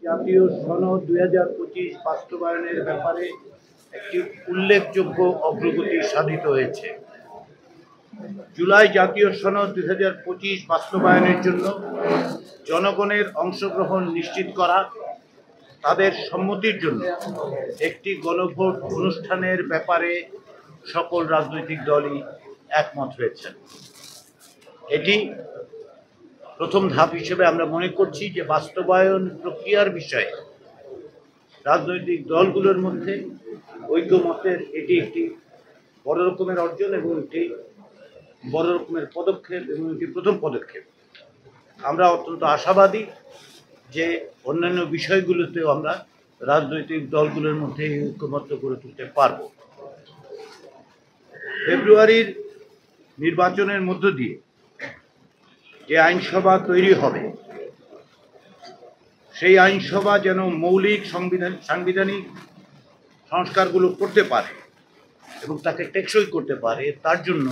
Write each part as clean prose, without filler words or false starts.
জাতীয় সনদ 2025 বাস্তবায়নের ব্যাপারে একটি উল্লেখযোগ্য অগ্রগতি সাধিত হয়েছে। জুলাই জাতীয় সনদ 2025 বাস্তবায়নের জন্য জনগণের অংশগ্রহণ নিশ্চিত করা, তাদের সম্মতির জন্য একটি গণভোট অনুষ্ঠানের ব্যাপারে সকল রাজনৈতিক দলই একমত হয়েছে। এটি প্রথম ধাপ হিসেবে আমরা মনে করছি যে বাস্তবায়ন প্রক্রিয়ার বিষয়ে রাজনৈতিক দলগুলোর মধ্যে ঐক্যমতের এটি একটি বড় রকমের অর্জন এবং একটি বড় রকমের পদক্ষেপ এবং একটি প্রথম পদক্ষেপ। আমরা অত্যন্ত আশাবাদী যে অন্যান্য বিষয়গুলোতেও আমরা রাজনৈতিক দলগুলোর মধ্যে ঐক্যমত্য গড়ে তুলতে পারব। ফেব্রুয়ারির নির্বাচনের মধ্য দিয়ে যে আইনসভা তৈরি হবে, সেই আইনসভা যেন মৌলিক সাংবিধানিক সংস্কারগুলো করতে পারে এবং তাকে টেকসই করতে পারে, তার জন্য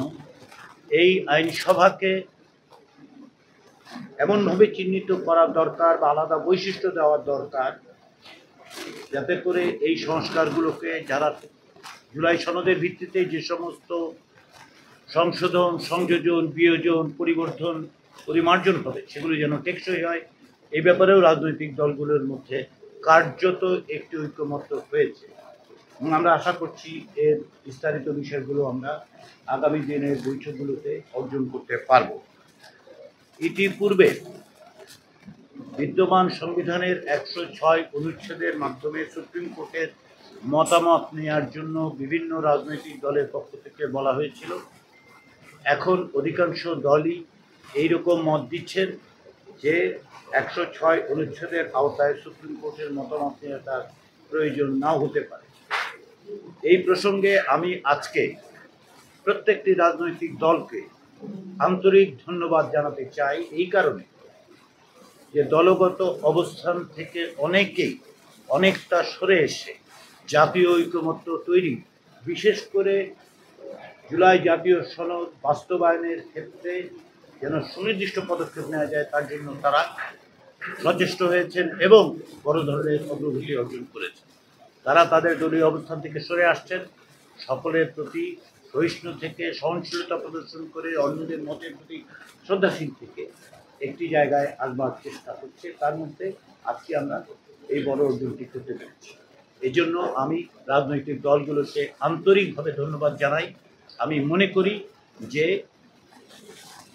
এই আইনসভাকে এমনভাবে চিহ্নিত করা দরকার বা আলাদা বৈশিষ্ট্য দেওয়ার দরকার, যাতে করে এই সংস্কারগুলোকে যারা জুলাই সনদের ভিত্তিতে যে সমস্ত সংশোধন, সংযোজন, বিয়োজন, পরিবর্তন, পরিমার্জন হবে, সেগুলো যেন টেকসই হয়। এই ব্যাপারেও রাজনৈতিক দলগুলোর মধ্যে কার্যত একটি ঐক্যমত্য হয়েছে এবং আমরা আশা করছি এর বিস্তারিত বিষয়গুলো আমরা আগামী দিনের বৈঠকগুলোতে অর্জন করতে পারব। ইতিপূর্বে বিদ্যমান সংবিধানের 106 অনুচ্ছেদের মাধ্যমে সুপ্রিম কোর্টের মতামত নেওয়ার জন্য বিভিন্ন রাজনৈতিক দলের পক্ষ থেকে বলা হয়েছিল। এখন অধিকাংশ দলই এইরকম মত দিচ্ছেন যে 106 অনুচ্ছেদের আওতায় সুপ্রিম কোর্টের মতামত নেওয়া তার প্রয়োজন নাও হতে পারে। এই প্রসঙ্গে আমি আজকে প্রত্যেকটি রাজনৈতিক দলকে আন্তরিক ধন্যবাদ জানাতে চাই, এই কারণে যে দলগত অবস্থান থেকে অনেকটা সরে এসে জাতীয় ঐক্যমত্য তৈরি, বিশেষ করে জুলাই জাতীয় সনদ বাস্তবায়নের ক্ষেত্রে যেন সুনির্দিষ্ট পদক্ষেপ নেওয়া যায়, তার জন্য তারা সচেষ্ট হয়েছেন এবং বড় ধরনের অগ্রগতি অর্জন করেছেন। তারা তাদের দলীয় অবস্থান থেকে সরে আসছেন, সকলের প্রতি সহিষ্ণু থেকে সহনশীলতা প্রদর্শন করে অন্যদের মতের প্রতি শ্রদ্ধাশীল থেকে একটি জায়গায় আসবার চেষ্টা করছে। তার মধ্যে আজকে আমরা এই বড় অর্জনটি করতে পেরেছি। এই জন্য আমি রাজনৈতিক দলগুলোকে আন্তরিকভাবে ধন্যবাদ জানাই। আমি মনে করি যে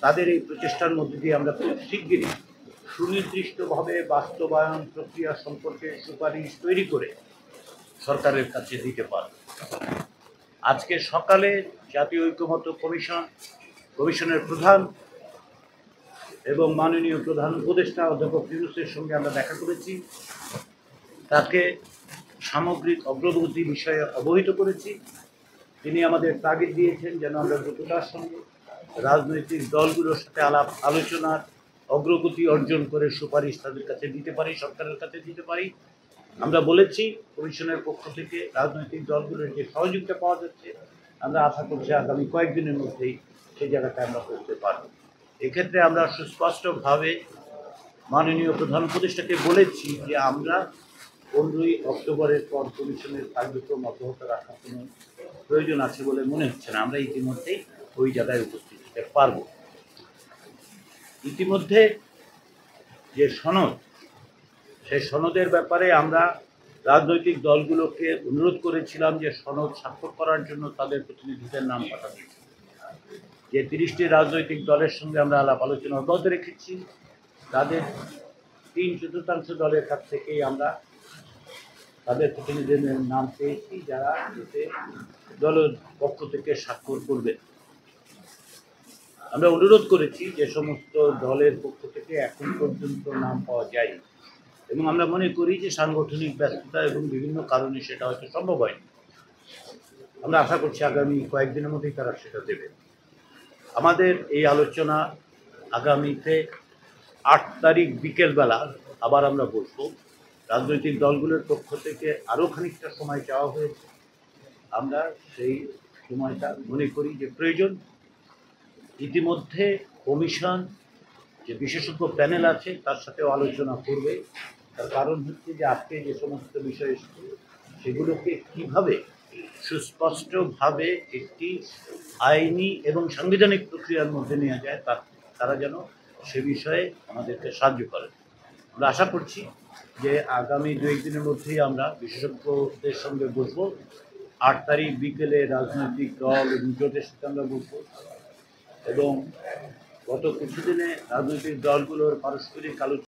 তাদের এই প্রচেষ্টার মধ্যে দিয়ে আমরা খুব শিগগিরই সুনির্দিষ্টভাবে বাস্তবায়ন প্রক্রিয়া সম্পর্কে সুপারিশ তৈরি করে সরকারের কাছে দিতে পারব। আজকে সকালে জাতীয় ঐক্যমত্য কমিশনের প্রধান এবং মাননীয় প্রধান উপদেষ্টা অধ্যাপক ইউনূসের সঙ্গে আমরা দেখা করেছি। তাকে সামগ্রিক অগ্রগতি বিষয়ে অবহিত করেছি। তিনি আমাদের তাগিদ দিয়েছেন যেন আমরা দ্রুততার সঙ্গে রাজনৈতিক দলগুলোর সাথে আলোচনার অগ্রগতি অর্জন করে সুপারিশ তাদের কাছে দিতে পারি, সরকারের কাছে দিতে পারি। আমরা বলেছি কমিশনের পক্ষ থেকে রাজনৈতিক দলগুলোর যে সহযোগিতা পাওয়া যাচ্ছে, আমরা আশা করছি আগামী কয়েকদিনের মধ্যেই সেই জায়গাটা আমরা করতে পারব। এক্ষেত্রে আমরা সুস্পষ্টভাবে মাননীয় প্রধান উপদেষ্টাকে বলেছি যে আমরা 15ই অক্টোবরের পর কমিশনের কার্যক্রম অব্যাহত রাখার কোনো প্রয়োজন আছে বলে মনে হচ্ছে না। আমরা ইতিমধ্যেই ওই জায়গায় উপস্থিত হতে পারব। ইতিমধ্যে যে সনদ, সেই সনদের ব্যাপারে আমরা রাজনৈতিক দলগুলোকে অনুরোধ করেছিলাম যে সনদ স্বাক্ষর করার জন্য তাদের প্রতিনিধিদের নাম পাঠাতে। যে 30টি রাজনৈতিক দলের সঙ্গে আমরা আলাপ আলোচনা অব্যাহত রেখেছি, তাদের 3/4 দলের কাছ থেকেই আমরা তাদের প্রতিনিধিদের নাম পেয়েছি, যারা এতে দলের পক্ষ থেকে স্বাক্ষর করবে। আমরা অনুরোধ করেছি যে সমস্ত দলের পক্ষ থেকে এখন পর্যন্ত নাম পাওয়া যায় এবং আমরা মনে করি যে সাংগঠনিক ব্যস্ততা এবং বিভিন্ন কারণে সেটা হয়তো সম্ভব হয়নি। আমরা আশা করছি আগামী কয়েকদিনের মধ্যেই তারা সেটা দেবে। আমাদের এই আলোচনা আগামীতে 8 তারিখ বিকেলবেলা আবার আমরা বসবো। রাজনৈতিক দলগুলোর পক্ষ থেকে আরও খানিকটা সময় চাওয়া হয়েছে। আমরা সেই সময়টা মনে করি যে প্রয়োজন। ইতিমধ্যে কমিশন যে বিশেষজ্ঞ প্যানেল আছে তার সাথেও আলোচনা করবে তার কারণ হচ্ছে যে আজকে যে সমস্ত বিষয় এসেছে সেগুলোকে কিভাবে সুস্পষ্টভাবে একটি আইনি এবং সাংবিধানিক প্রক্রিয়ার মধ্যে নেওয়া যায় তারা যেন সে বিষয়ে আমাদেরকে সাহায্য করেন। আমরা আশা করছি যে আগামী 2-1 দিনের মধ্যেই আমরা বিশেষজ্ঞদের সঙ্গে বসবো। 8 তারিখ বিকেলে রাজনৈতিক দল এবং জোটের সাথে আমরা বসবো এবং গত কিছুদিনে রাজনৈতিক দলগুলোর পারস্পরিক আলোচনা